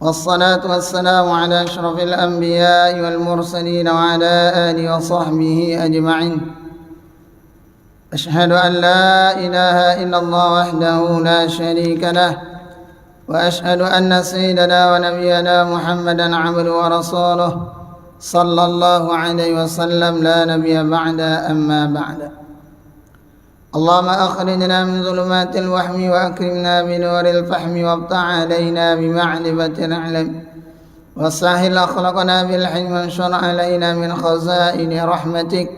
والصلاة والسلام على أشرف الأنبياء والمرسلين وعلى آله وصحبه أجمعين. أشهد أن لا إله إلا الله وحده لا شريك له، وأشهد أن سيدنا ونبينا محمدا عبده ورسوله صلى الله عليه وسلم لا نبي بعد. أما بعد، اللهم أخرجنا من ظلمات الوهم وأكرمنا بنور الفهم وافتح علينا بمعرفة العلم وسهل أخلاقنا بالحلم وانشر علينا من خزائن رحمتك.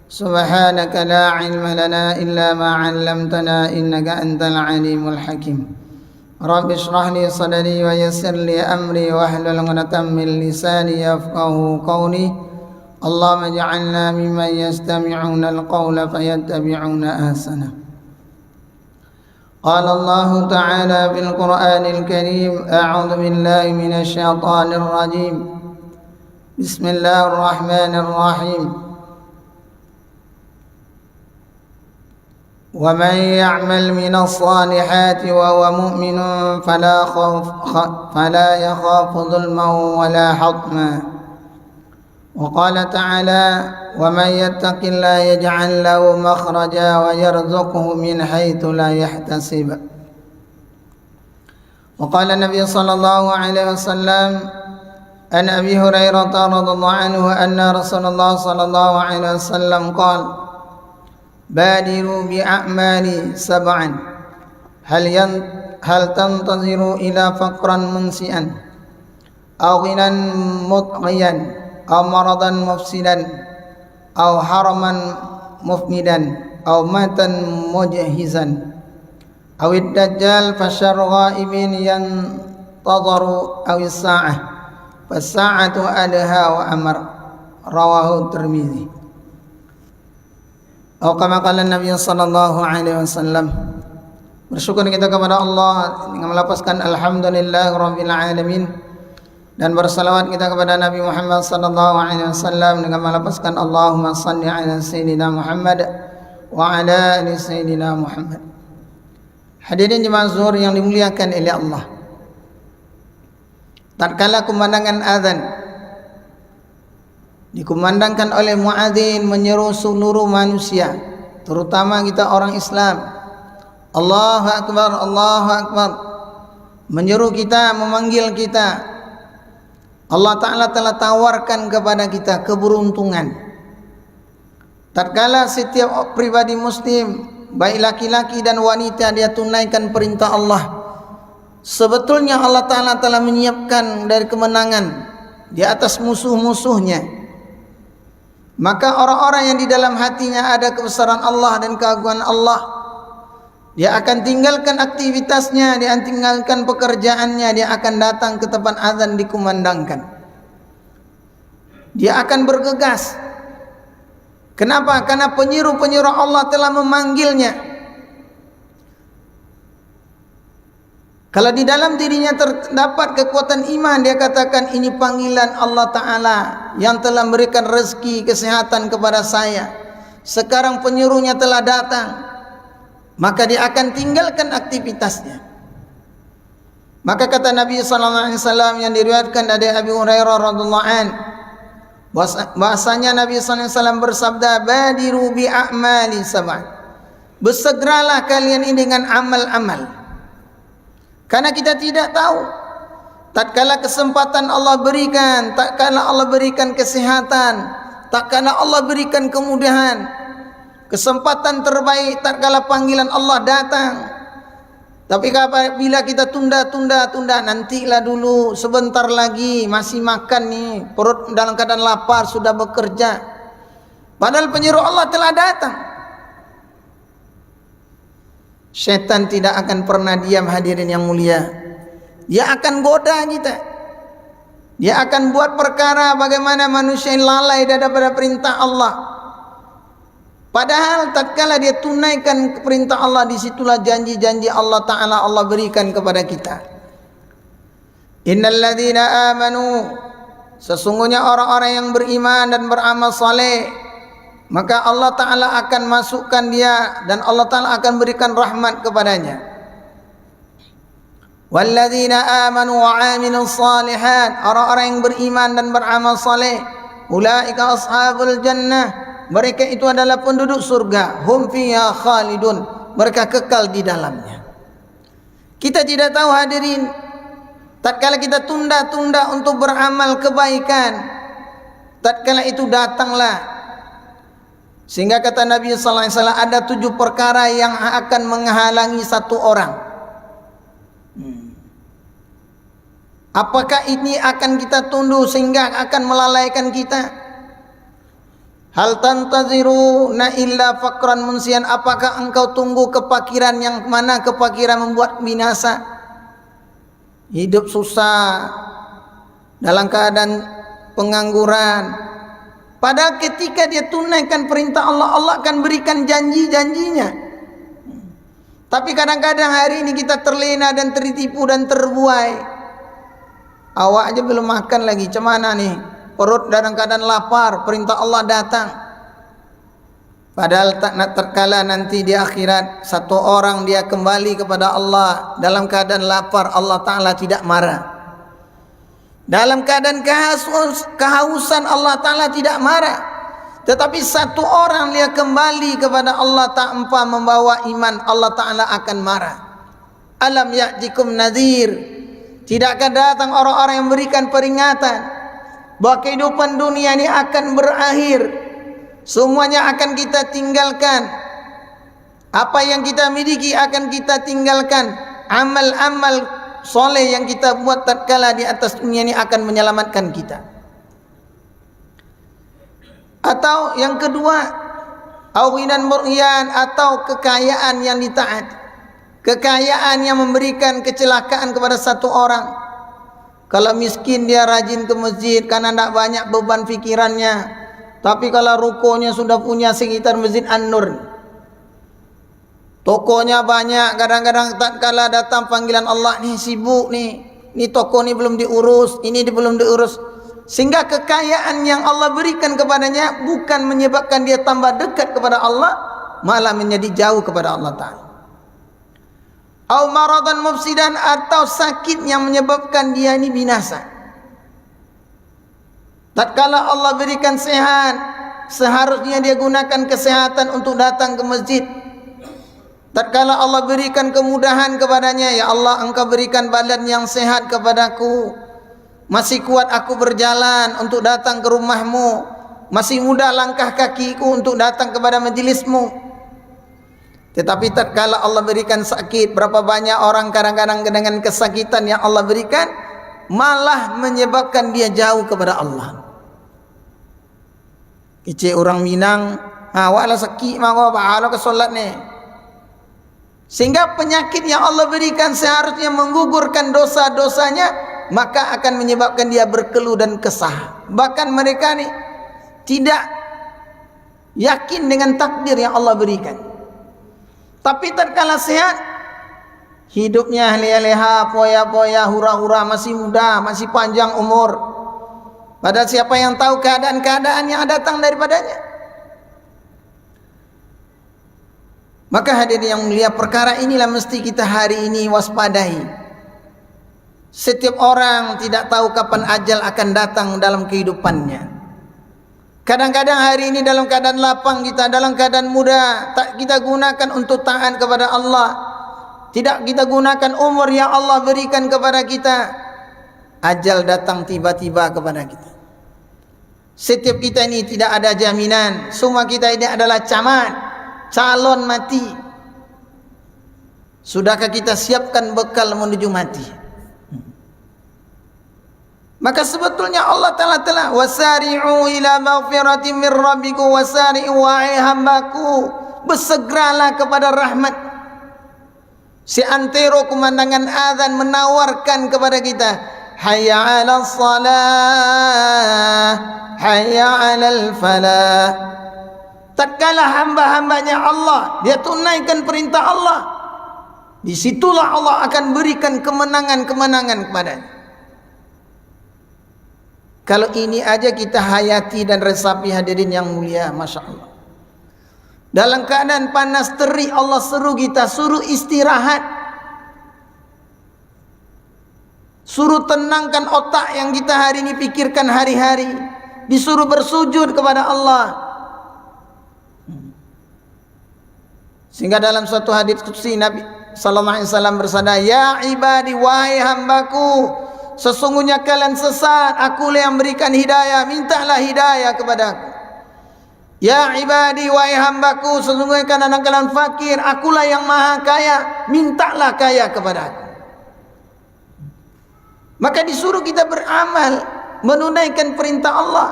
سبحانك لا علم لنا إلا ما علمتنا إنك أنت العليم الحكيم. رب اشرح لي صدري ويسر لي أمري واحلل عقدة من لساني يفقهوا قولي. اللهم اجعلنا ممن يستمعون القول فيتبعون أحسنه. قال الله تعالى في القرآن الكريم: أعوذ بالله من الشيطان الرجيم. بسم الله الرحمن الرحيم. ومن يعمل من الصالحات وهو مؤمن فلا يخاف ظلما ولا حطما. وقال تعالى: ومن يتق الله يجعل له مخرجا ويرزقه من حيث لا يحتسب. وقال النبي صلى الله عليه وسلم عن أبي هريرة رضي الله عنه أن رسول الله صلى الله عليه وسلم قال: بادروا بأعمال سبعا هل تنتظروا إلى فقرا منسئا أو غنى مطغيا أو مرضا مفسدا أو حرما مفندا أو ماتا مجهزا أو الدجال فشر غائب ينتظر أو الساعة فالساعة أدهى وأمر. رواه الترمذي. Atau kama qala Nabi sallallahu alaihi wasallam. Bersyukur kita kepada Allah dengan melapaskan alhamdulillahirabbil alamin, dan bersalawat kita kepada Nabi Muhammad sallallahu alaihi wasallam dengan melapaskan Allahumma shalli ala sayyidina Muhammad wa ala ali sayyidina Muhammad. Hadirin jemaah zuhur yang dimuliakan oleh Allah, tatkala kumandangkan azan dikumandangkan oleh muadzin menyeru seluruh manusia, terutama kita orang Islam, Allahu Akbar, Allahu Akbar, menyeru kita, memanggil kita. Allah Ta'ala telah tawarkan kepada kita keberuntungan. Tatkala setiap pribadi muslim, baik laki-laki dan wanita, dia tunaikan perintah Allah, sebetulnya Allah Ta'ala telah menyiapkan dari kemenangan di atas musuh-musuhnya. Maka orang-orang yang di dalam hatinya ada kebesaran Allah dan keagungan Allah, dia akan tinggalkan aktivitasnya, dia akan tinggalkan pekerjaannya, dia akan datang ke tempat azan dikumandangkan. Dia akan bergegas. Kenapa? Karena penyiru-penyiru Allah telah memanggilnya. Kalau di dalam dirinya terdapat kekuatan iman, dia katakan, ini panggilan Allah Ta'ala yang telah memberikan rezeki kesehatan kepada saya. Sekarang penyuruhnya telah datang. Maka dia akan tinggalkan aktivitasnya. Maka kata Nabi SAW yang diriwayatkan dari Abu Hurairah radhiyallahu anhu, bahasanya Nabi SAW bersabda, badiru bi a'mali sab'an, bersegeralah kalian ini dengan amal-amal. Karena kita tidak tahu tatkala kesempatan Allah berikan, tatkala Allah berikan kesehatan, tatkala Allah berikan kemudahan, kesempatan terbaik tatkala panggilan Allah datang. Tapi apabila kita tunda, nantilah dulu, sebentar lagi, masih makan nih, perut dalam keadaan lapar, sudah bekerja. Padahal penyeru Allah telah datang. Syaitan tidak akan pernah diam, hadirin yang mulia. Dia akan goda kita. Dia akan buat perkara bagaimana manusia yang lalai daripada perintah Allah. Padahal tatkala dia tunaikan perintah Allah, disitulah janji-janji Allah Ta'ala Allah berikan kepada kita. Innal ladzina amanu, sesungguhnya orang-orang yang beriman dan beramal saleh, maka Allah Ta'ala akan masukkan dia dan Allah Ta'ala akan berikan rahmat kepadanya. Walladzina amanu wa 'amilus shalihat, orang-orang yang beriman dan beramal saleh, ulaika ashabul jannah, mereka itu adalah penduduk surga, hum fiha khalidun, mereka kekal di dalamnya. Kita tidak tahu hadirin, tatkala kita tunda-tunda untuk beramal kebaikan, tatkala itu datanglah. Sehingga kata Nabi sallallahu alaihi wasallam, ada 7 perkara yang akan menghalangi satu orang. Apakah ini akan kita tunduk sehingga akan melalaikan kita? Hal tantaziruna illa faqran munsian, apakah engkau tunggu kepakiran yang mana kepakiran membuat binasa? Hidup susah, dalam keadaan pengangguran. Padahal ketika dia tunaikan perintah Allah, Allah akan berikan janji-janjinya. Tapi kadang-kadang hari ini kita terlena dan tertipu dan terbuai. Awak aja belum makan lagi, cemana nih? Perut dalam keadaan lapar, perintah Allah datang. Padahal tak nak terkala nanti di akhirat satu orang dia kembali kepada Allah dalam keadaan lapar, Allah Ta'ala tidak marah. Dalam keadaan kehausan, Allah Ta'ala tidak marah. Tetapi satu orang dia kembali kepada Allah tanpa membawa iman, Allah Ta'ala akan marah. Alam ya'tikum nadhir, tidakkah datang orang-orang yang memberikan peringatan bahwa kehidupan dunia ini akan berakhir, semuanya akan kita tinggalkan, apa yang kita miliki akan kita tinggalkan, amal-amal soleh yang kita buat tatkala di atas dunia ini akan menyelamatkan kita. Atau yang kedua, awinan mur'iyan, atau kekayaan yang ditaati, kekayaan yang memberikan kecelakaan kepada satu orang. Kalau miskin dia rajin ke masjid karena tidak banyak beban fikirannya. Tapi kalau rukonya sudah punya sekitar Masjid An-Nur, tokonya banyak, kadang-kadang tak kala datang panggilan Allah, nih sibuk nih, toko ni belum diurus, ini belum diurus. Sehingga kekayaan yang Allah berikan kepadanya bukan menyebabkan dia tambah dekat kepada Allah, malah menjadi jauh kepada Allah Ta'ala. Au maradan mufsidan, atau sakit yang menyebabkan dia ini binasa. Tatkala Allah berikan sehat, seharusnya dia gunakan kesehatan untuk datang ke masjid. Tatkala Allah berikan kemudahan kepadanya, ya Allah engkau berikan badan yang sehat kepadaku, masih kuat aku berjalan untuk datang ke rumahmu, masih mudah langkah kakiku untuk datang kepada majelismu. Tetapi tatkala Allah berikan sakit, berapa banyak orang kadang-kadang dengan kesakitan yang Allah berikan malah menyebabkan dia jauh kepada Allah. Kecil orang Minang, awaklah sakit mah pahala ke solat ni. Sehingga penyakit yang Allah berikan seharusnya menggugurkan dosa-dosanya, maka akan menyebabkan dia berkeluh dan kesah. Bahkan mereka ni tidak yakin dengan takdir yang Allah berikan. Tapi tatkala sehat, hidupnya leha-leha, poya-poya, hura-hura, masih muda, masih panjang umur. Padahal siapa yang tahu keadaan-keadaan yang datang daripadanya? Maka hadirin yang mulia, perkara inilah mesti kita hari ini waspadai. Setiap orang tidak tahu kapan ajal akan datang dalam kehidupannya. Kadang-kadang hari ini dalam keadaan lapang kita, dalam keadaan muda, tak kita gunakan untuk taat kepada Allah. Tidak kita gunakan umur yang Allah berikan kepada kita. Ajal datang tiba-tiba kepada kita. Setiap kita ini tidak ada jaminan. Semua kita ini adalah calon mati. Sudahkah kita siapkan bekal menuju mati? Maka sebetulnya Allah Ta'ala telah wasari'u ila maghfiratin min rabbikum wasari'u wahai hambaku, bersegeralah kepada rahmat. Seantero kumandangan azan menawarkan kepada kita, hayya 'alas salah, hayya 'alal falah. Tatkala hamba-hambanya Allah dia tunaikan perintah Allah, disitulah Allah akan berikan kemenangan-kemenangan kepadanya. Kalau ini aja kita hayati dan resapi hadirin yang mulia, Masya Allah. Dalam keadaan panas terik Allah seru kita, suruh istirahat. Suruh tenangkan otak yang kita hari ini pikirkan hari-hari. Disuruh bersujud kepada Allah. Sehingga dalam suatu hadis qudsi Nabi sallallahu alaihi wasallam bersabda, "Ya ibadi, wahai hambaku, sesungguhnya kalian sesat, akulah yang berikan hidayah, mintalah hidayah kepadaku. Ya ibadi, wahai hambaku, sesungguhnya kalian fakir, akulah yang maha kaya, mintalah kaya kepadaku." Maka disuruh kita beramal, menunaikan perintah Allah.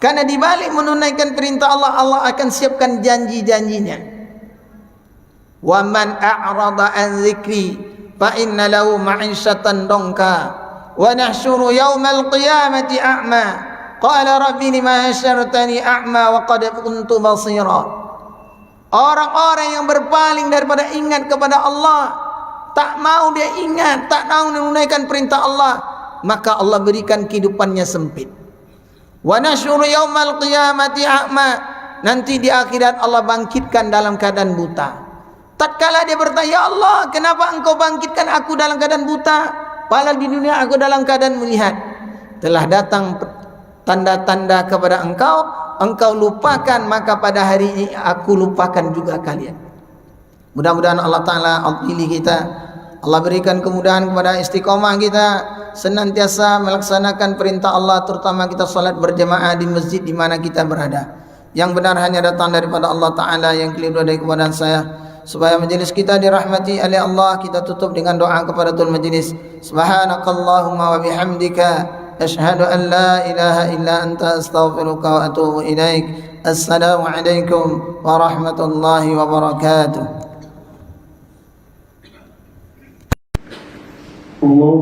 Karena di balik menunaikan perintah Allah, Allah akan siapkan janji-janjinya. Wa man a'rada an dzikri fa inna lahu ma'isyatan dongka wa nahsyuru yaumal qiyamati a'ma qala rabbi lima hasyartani a'ma wa qad kuntu basira. Orang-orang yang berpaling daripada ingat kepada Allah, tak mau dia ingat, tak mau menunaikan perintah Allah, maka Allah berikan kehidupannya sempit. Wa nasyuru yaumal qiyamati a'ma, nanti di akhirat Allah bangkitkan dalam keadaan buta. Tatkala dia bertanya, "Ya Allah, kenapa engkau bangkitkan aku dalam keadaan buta? Padahal di dunia aku dalam keadaan melihat." Telah datang tanda-tanda kepada engkau, engkau lupakan, maka pada hari ini aku lupakan juga kalian. Mudah-mudahan Allah Ta'ala pilih kita, Allah berikan kemudahan kepada istiqomah kita, senantiasa melaksanakan perintah Allah, terutama kita salat berjamaah di masjid di mana kita berada. Yang benar hanya datang daripada Allah Ta'ala, yang keliru dari kepada saya. Supaya majelis kita dirahmati oleh Allah, kita tutup dengan doa kepada tul majelis. Subhanakallahumma wa bihamdika asyhadu an la ilaha illa anta astaghfiruka wa atubu ilaik. Assalamualaikum warahmatullahi wabarakatuh. Allah